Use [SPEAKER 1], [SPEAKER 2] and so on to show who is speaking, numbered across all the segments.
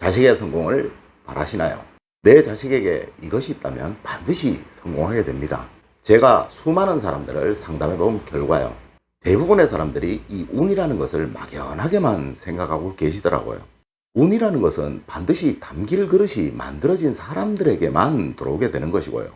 [SPEAKER 1] 자식의 성공을 바라시나요? 내 자식에게 이것이 있다면 반드시 성공하게 됩니다. 제가 수많은 사람들을 상담해 본 결과요. 대부분의 사람들이 이 운이라는 것을 막연하게만 생각하고 계시더라고요. 운이라는 것은 반드시 담길 그릇이 만들어진 사람들에게만 들어오게 되는 것이고요.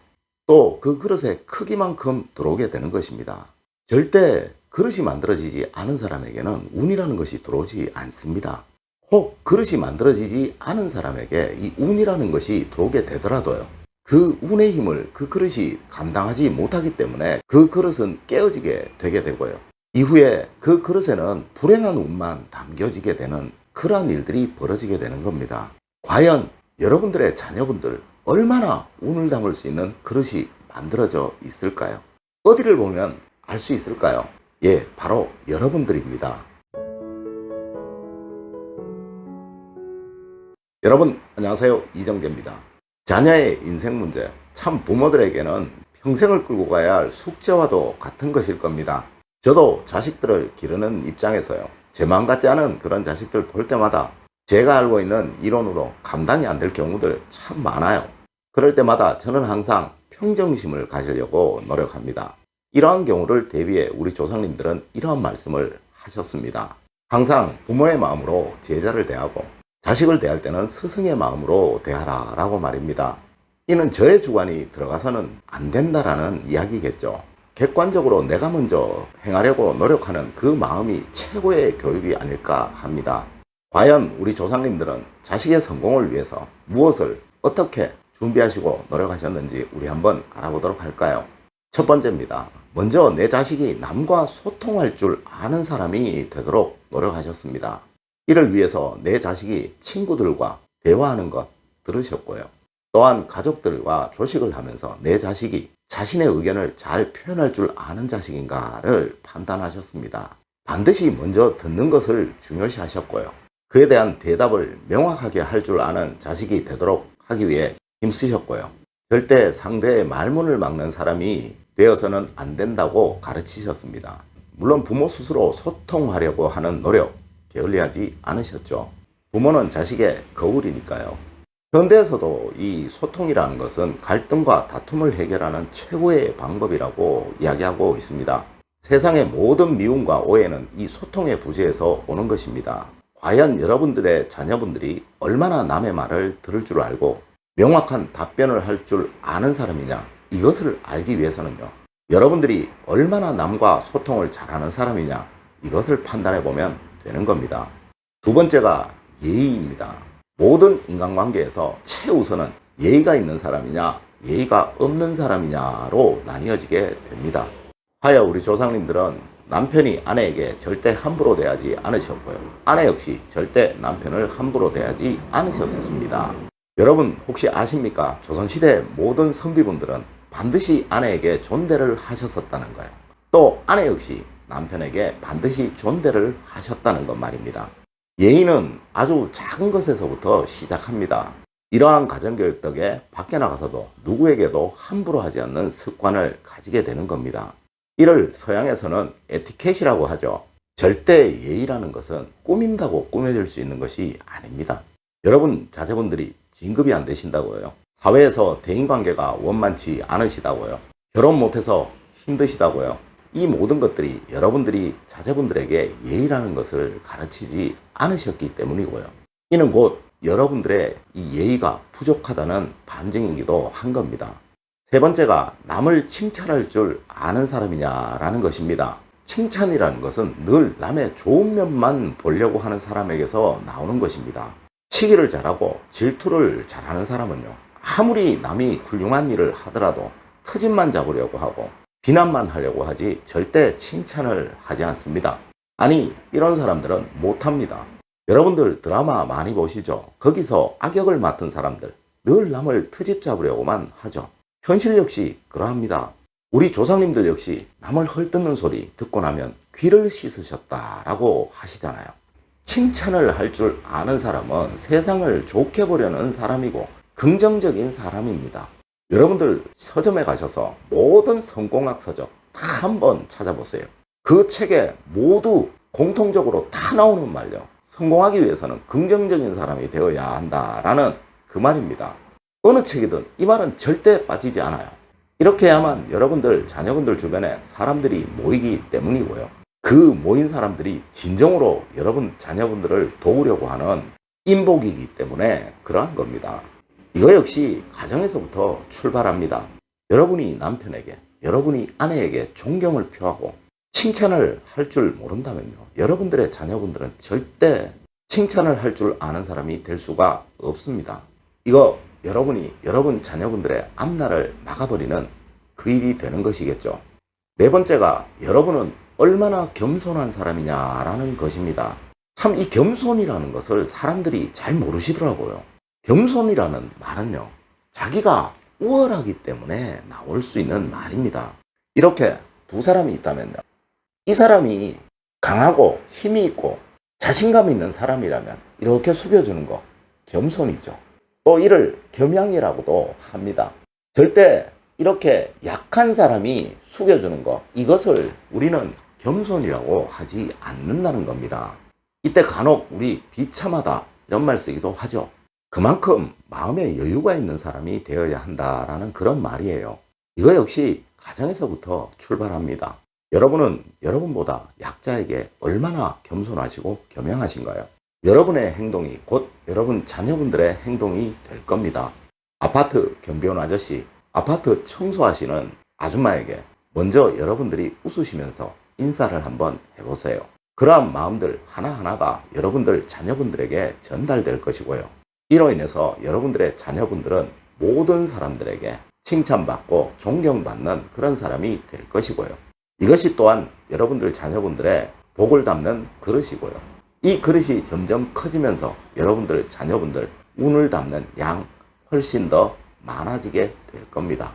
[SPEAKER 1] 또 그 그릇의 크기만큼 들어오게 되는 것입니다. 절대 그릇이 만들어지지 않은 사람에게는 운이라는 것이 들어오지 않습니다. 혹 그릇이 만들어지지 않은 사람에게 이 운이라는 것이 들어오게 되더라도요. 그 운의 힘을 그 그릇이 감당하지 못하기 때문에 그 그릇은 깨어지게 되게 되고요. 이후에 그 그릇에는 불행한 운만 담겨지게 되는 그러한 일들이 벌어지게 되는 겁니다. 과연 여러분들의 자녀분들 얼마나 운을 담을 수 있는 그릇이 만들어져 있을까요? 어디를 보면 알 수 있을까요? 예, 바로 여러분들입니다. 여러분 안녕하세요, 이정재입니다. 자녀의 인생 문제, 참 부모들에게는 평생을 끌고 가야 할 숙제와도 같은 것일 겁니다. 저도 자식들을 기르는 입장에서요, 제 마음 같지 않은 그런 자식들 볼 때마다 제가 알고 있는 이론으로 감당이 안 될 경우들 참 많아요. 그럴 때마다 저는 항상 평정심을 가지려고 노력합니다. 이러한 경우를 대비해 우리 조상님들은 이러한 말씀을 하셨습니다. 항상 부모의 마음으로 제자를 대하고 자식을 대할 때는 스승의 마음으로 대하라 라고 말입니다. 이는 저의 주관이 들어가서는 안 된다라는 이야기겠죠. 객관적으로 내가 먼저 행하려고 노력하는 그 마음이 최고의 교육이 아닐까 합니다. 과연 우리 조상님들은 자식의 성공을 위해서 무엇을 어떻게 준비하시고 노력하셨는지 우리 한번 알아보도록 할까요? 첫 번째입니다. 먼저 내 자식이 남과 소통할 줄 아는 사람이 되도록 노력하셨습니다. 이를 위해서 내 자식이 친구들과 대화하는 것 들으셨고요. 또한 가족들과 조식을 하면서 내 자식이 자신의 의견을 잘 표현할 줄 아는 자식인가를 판단하셨습니다. 반드시 먼저 듣는 것을 중요시 하셨고요. 그에 대한 대답을 명확하게 할 줄 아는 자식이 되도록 하기 위해 힘쓰셨고요. 절대 상대의 말문을 막는 사람이 되어서는 안 된다고 가르치셨습니다. 물론 부모 스스로 소통하려고 하는 노력 게을리하지 않으셨죠. 부모는 자식의 거울이니까요. 현대에서도 이 소통이라는 것은 갈등과 다툼을 해결하는 최고의 방법이라고 이야기하고 있습니다. 세상의 모든 미움과 오해는 이 소통의 부재에서 오는 것입니다. 과연 여러분들의 자녀분들이 얼마나 남의 말을 들을 줄 알고 명확한 답변을 할 줄 아는 사람이냐, 이것을 알기 위해서는요, 여러분들이 얼마나 남과 소통을 잘하는 사람이냐, 이것을 판단해 보면 되는 겁니다. 두 번째가 예의입니다. 모든 인간관계에서 최우선은 예의가 있는 사람이냐, 예의가 없는 사람이냐로 나뉘어지게 됩니다. 하여 우리 조상님들은 남편이 아내에게 절대 함부로 대하지 않으셨고요. 아내 역시 절대 남편을 함부로 대하지 않으셨습니다. 여러분 혹시 아십니까? 조선시대 모든 선비분들은 반드시 아내에게 존대를 하셨었다는 거예요. 또 아내 역시 남편에게 반드시 존대를 하셨다는 것 말입니다. 예의는 아주 작은 것에서부터 시작합니다. 이러한 가정교육 덕에 밖에 나가서도 누구에게도 함부로 하지 않는 습관을 가지게 되는 겁니다. 이를 서양에서는 에티켓이라고 하죠. 절대 예의라는 것은 꾸민다고 꾸며질 수 있는 것이 아닙니다. 여러분 자제분들이 진급이 안 되신다고요. 사회에서 대인관계가 원만치 않으시다고요. 결혼 못해서 힘드시다고요. 이 모든 것들이 여러분들이 자제분들에게 예의라는 것을 가르치지 않으셨기 때문이고요. 이는 곧 여러분들의 이 예의가 부족하다는 반증이기도 한 겁니다. 세 번째가 남을 칭찬할 줄 아는 사람이냐라는 것입니다. 칭찬이라는 것은 늘 남의 좋은 면만 보려고 하는 사람에게서 나오는 것입니다. 치기를 잘하고 질투를 잘하는 사람은요, 아무리 남이 훌륭한 일을 하더라도 트집만 잡으려고 하고 비난만 하려고 하지 절대 칭찬을 하지 않습니다. 아니, 이런 사람들은 못합니다. 여러분들 드라마 많이 보시죠? 거기서 악역을 맡은 사람들 늘 남을 트집 잡으려고만 하죠. 현실 역시 그러합니다. 우리 조상님들 역시 남을 헐뜯는 소리 듣고 나면 귀를 씻으셨다라고 하시잖아요. 칭찬을 할 줄 아는 사람은 세상을 좋게 보려는 사람이고 긍정적인 사람입니다. 여러분들 서점에 가셔서 모든 성공학 서적 다 한번 찾아보세요. 그 책에 모두 공통적으로 다 나오는 말요, 성공하기 위해서는 긍정적인 사람이 되어야 한다라는 그 말입니다. 어느 책이든 이 말은 절대 빠지지 않아요. 이렇게 해야만 여러분들 자녀분들 주변에 사람들이 모이기 때문이고요. 그 모인 사람들이 진정으로 여러분 자녀분들을 도우려고 하는 인복이기 때문에 그러한 겁니다. 이거 역시 가정에서부터 출발합니다. 여러분이 남편에게, 여러분이 아내에게 존경을 표하고 칭찬을 할 줄 모른다면요, 여러분들의 자녀분들은 절대 칭찬을 할 줄 아는 사람이 될 수가 없습니다. 이거 여러분이 여러분 자녀분들의 앞날을 막아버리는 그 일이 되는 것이겠죠. 네 번째가 여러분은 얼마나 겸손한 사람이냐라는 것입니다. 참 이 겸손이라는 것을 사람들이 잘 모르시더라고요. 겸손이라는 말은요, 자기가 우월하기 때문에 나올 수 있는 말입니다. 이렇게 두 사람이 있다면요, 이 사람이 강하고 힘이 있고 자신감 있는 사람이라면 이렇게 숙여주는 거 겸손이죠. 또 이를 겸양이라고도 합니다. 절대 이렇게 약한 사람이 숙여주는 거, 이것을 우리는 겸손이라고 하지 않는다는 겁니다. 이때 간혹 우리 비참하다 이런 말 쓰기도 하죠. 그만큼 마음에 여유가 있는 사람이 되어야 한다라는 그런 말이에요. 이거 역시 가정에서부터 출발합니다. 여러분은 여러분보다 약자에게 얼마나 겸손하시고 겸양하신가요? 여러분의 행동이 곧 여러분 자녀분들의 행동이 될 겁니다. 아파트 경비원 아저씨, 아파트 청소하시는 아줌마에게 먼저 여러분들이 웃으시면서 인사를 한번 해보세요. 그러한 마음들 하나하나가 여러분들 자녀분들에게 전달될 것이고요. 이로 인해서 여러분들의 자녀분들은 모든 사람들에게 칭찬받고 존경받는 그런 사람이 될 것이고요. 이것이 또한 여러분들 자녀분들의 복을 담는 그릇이고요. 이 그릇이 점점 커지면서 여러분들 자녀분들 운을 담는 양 훨씬 더 많아지게 될 겁니다.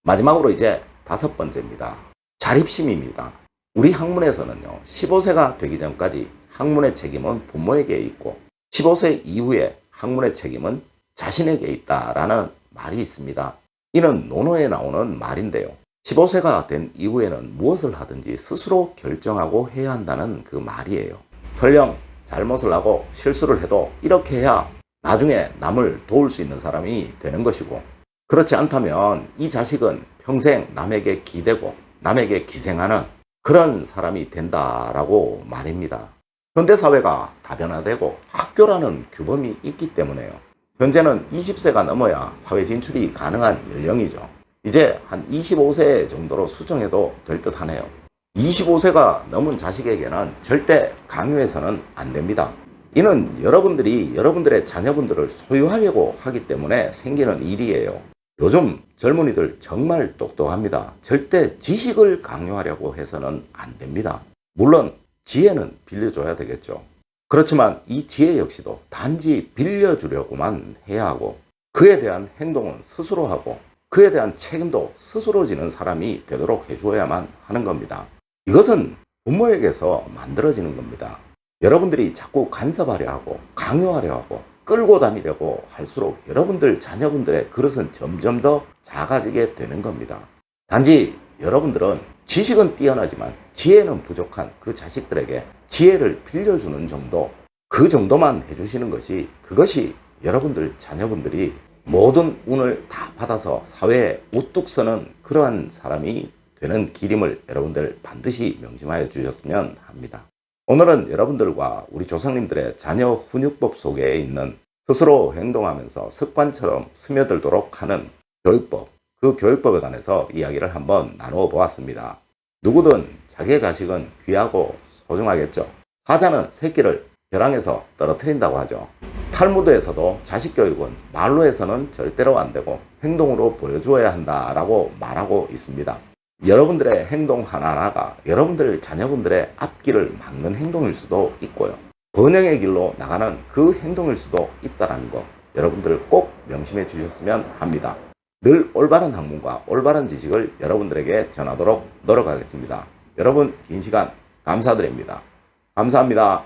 [SPEAKER 1] 마지막으로 이제 다섯 번째입니다. 자립심입니다. 우리 학문에서는요, 15세가 되기 전까지 학문의 책임은 부모에게 있고 15세 이후에 학문의 책임은 자신에게 있다라는 말이 있습니다. 이는 논어에 나오는 말인데요, 15세가 된 이후에는 무엇을 하든지 스스로 결정하고 해야 한다는 그 말이에요. 설령 잘못을 하고 실수를 해도 이렇게 해야 나중에 남을 도울 수 있는 사람이 되는 것이고, 그렇지 않다면 이 자식은 평생 남에게 기대고 남에게 기생하는 그런 사람이 된다라고 말입니다. 현대사회가 다변화되고 학교라는 규범이 있기 때문에요, 현재는 20세가 넘어야 사회 진출이 가능한 연령이죠. 이제 한 25세 정도로 수정해도 될 듯 하네요. 25세가 넘은 자식에게는 절대 강요해서는 안 됩니다. 이는 여러분들이 여러분들의 자녀분들을 소유하려고 하기 때문에 생기는 일이에요. 요즘 젊은이들 정말 똑똑합니다. 절대 지식을 강요하려고 해서는 안 됩니다. 물론 지혜는 빌려줘야 되겠죠. 그렇지만 이 지혜 역시도 단지 빌려주려고만 해야 하고, 그에 대한 행동은 스스로 하고 그에 대한 책임도 스스로 지는 사람이 되도록 해주어야만 하는 겁니다. 이것은 부모에게서 만들어지는 겁니다. 여러분들이 자꾸 간섭하려 하고 강요하려 하고 끌고 다니려고 할수록 여러분들 자녀분들의 그릇은 점점 더 작아지게 되는 겁니다. 단지 여러분들은 지식은 뛰어나지만 지혜는 부족한 그 자식들에게 지혜를 빌려주는 정도, 그 정도만 해주시는 것이, 그것이 여러분들 자녀분들이 모든 운을 다 받아서 사회에 우뚝 서는 그러한 사람이 되는 길임을 여러분들 반드시 명심하여 주셨으면 합니다. 오늘은 여러분들과 우리 조상님들의 자녀 훈육법 속에 있는 스스로 행동하면서 습관처럼 스며들도록 하는 교육법, 그 교육법에 관해서 이야기를 한번 나누어 보았습니다. 누구든 자기의 자식은 귀하고 소중하겠죠. 사자는 새끼를 벼랑에서 떨어뜨린다고 하죠. 탈무드에서도 자식 교육은 말로 해서는 절대로 안 되고 행동으로 보여주어야 한다라고 말하고 있습니다. 여러분들의 행동 하나하나가 여러분들 자녀분들의 앞길을 막는 행동일 수도 있고요, 번영의 길로 나가는 그 행동일 수도 있다는 거 여러분들 꼭 명심해 주셨으면 합니다. 늘 올바른 학문과 올바른 지식을 여러분들에게 전하도록 노력하겠습니다. 여러분 긴 시간 감사드립니다. 감사합니다.